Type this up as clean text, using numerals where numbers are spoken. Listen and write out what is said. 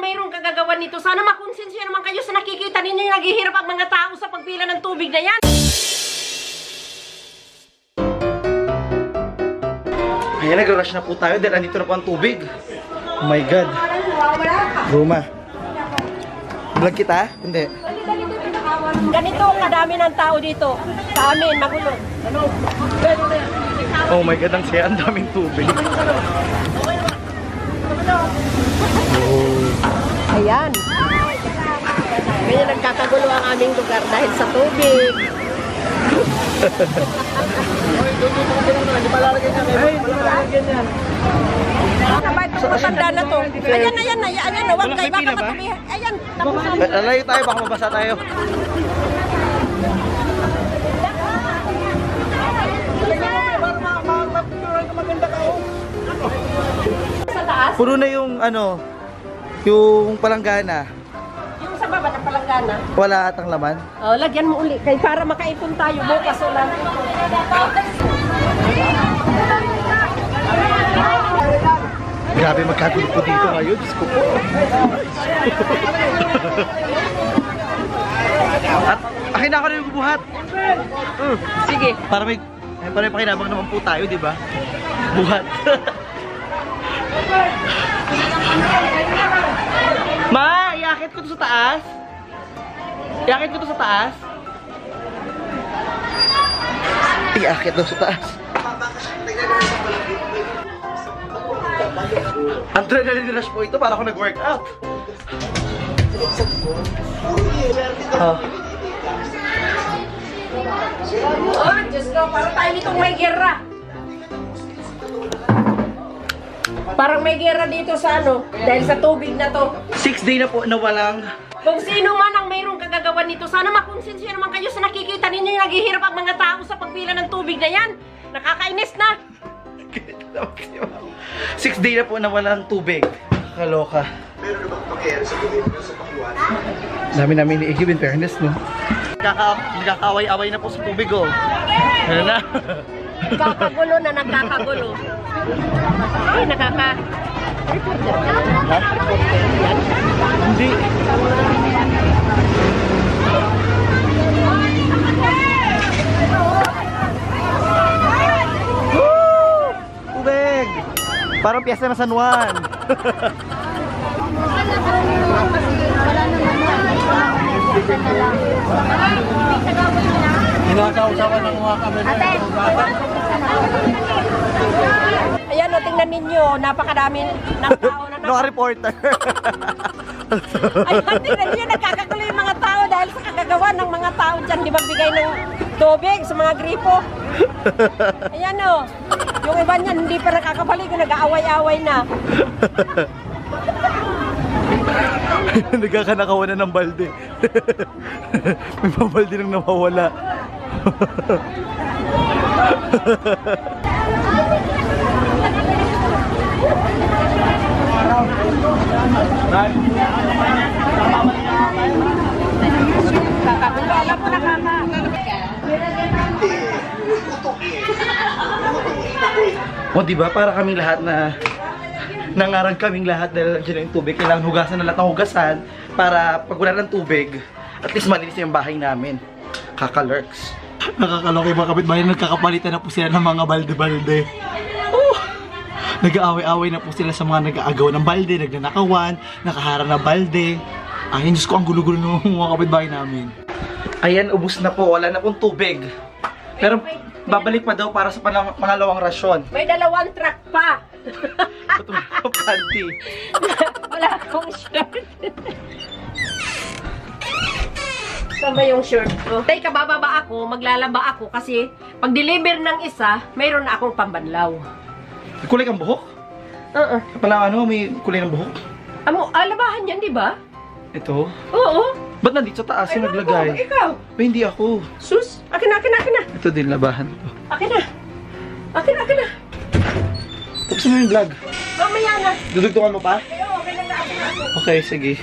mayroong kagagawan nito. Sana makonsensya naman kayo sa nakikita ninyo yung naghihirap ang mga tao sa pagpila ng tubig na yan. Ayan, nag-rush na po tayo dahil andito na po ang tubig. Oh my God. Roma. Vlog kita? Hindi. Ganito kadami ng tao dito. Sa amin, magulo. Oh my God, ang saya. Ang daming tubig. Ayan. Ganyan nagkakagulo ang aming lugar dahil sa tubig. Matanda na to. Ayan, ayan, ayan. Huwag kayo baka matubihan. Ayan, tapos ang... Lalayo tayo, baka mabasa tayo. Sa taas? Puro na yung ano, yung palanggana. Yung sa baba ng palanggana? Wala atang laman. Oh, lagyan mo uli. Kaya para makaipon tayo bukas ulan. Grabe, magkagulo po dito ngayon. Diyos ko po. At akin na ako na yung bubuhat. Sige. Para may pakinabang naman po tayo, di ba? Buhat. Ma, iakit ko to sa taas. Iakit ko to sa taas. Iakit daw sa taas. Adrenaline rush po ito para ako nag-workout. Oh. Oh, Diyos ko, parang tayo nitong may gera. Parang may gera dito sa ano, dahil sa tubig na to. 6 day na po na walang... Kung sino man ang mayroong kagagawan nito, sana makonsensya naman kayo sa nakikita ninyo yung naghihirap ang mga tao sa pagpila ng tubig na yan. Nakakainis na. 6 day na po na walang tubig. Kaloka. Meron na bang pakyari sa gobyerno sa pakuan? Dami namin ni-give in fairness, no? Nagkakaway-away na po sa tubig, oh. Ano na? Nagkakagulo na nagkakagulo. Ay, nakaka... Ha? Hindi. Woo! Tubig! Parang piyesta na San Juan. Hinakausapan ng mga kamera. Ayan o, tingnan ninyo, napakadami ng tao na No reporter. Ayan, tingnan ninyo, nagkakagulo yung mga tao dahil sa kagagawa ng mga tao dyan, di magbigay ng tubig sa mga gripo. Ayan o, yung iba niyan, hindi pa nakakabalik, nag-aaway-aaway na. Nagkakanakawan na ng balde. May mga balde nang nawawala. Kakagulo, alam mo na kaka. O diba, para kaming lahat na nangarang kaming lahat dahil dyan yung tubig. Kailangan hugasan na lahat ng hugasan para pag wala ng tubig, at least malinis yung bahay namin. Kaka-lurks. Nakakaloka yung mga kapitbahay, nagkakapalitan na po sila ng mga balde-balde. Nag-aaway-aaway na po sila sa mga nag-aagaw ng balde, nagnanakawan, nakaharang na balde. Ay, Diyos ko, ang gulo-gulo ng mga kapitbahay namin. Ayan, ubus na po. Wala na pong tubig. Pero babalik pa daw para sa pangalawang rasyon. May 2 truck pa. Panty. Wala akong shirt. Saan ba yung shirt ko? Teka, bababa ako, maglalaba ako kasi pag deliver ng isa, mayroon na akong pambanlaw. Kulay kang buhok? Pala ano, may kulay ng buhok? Labahan yan, di ba? Ito? Oo. Ba't nandito sa taas yung naglagay? Ikaw. Ba, hindi ako. Sus, akin na. Ito din, labahan to. Akin na. Tapos na yung vlog. Mamaya na. Dudugtungan mo pa? Okay lang na ako. Okay, sige.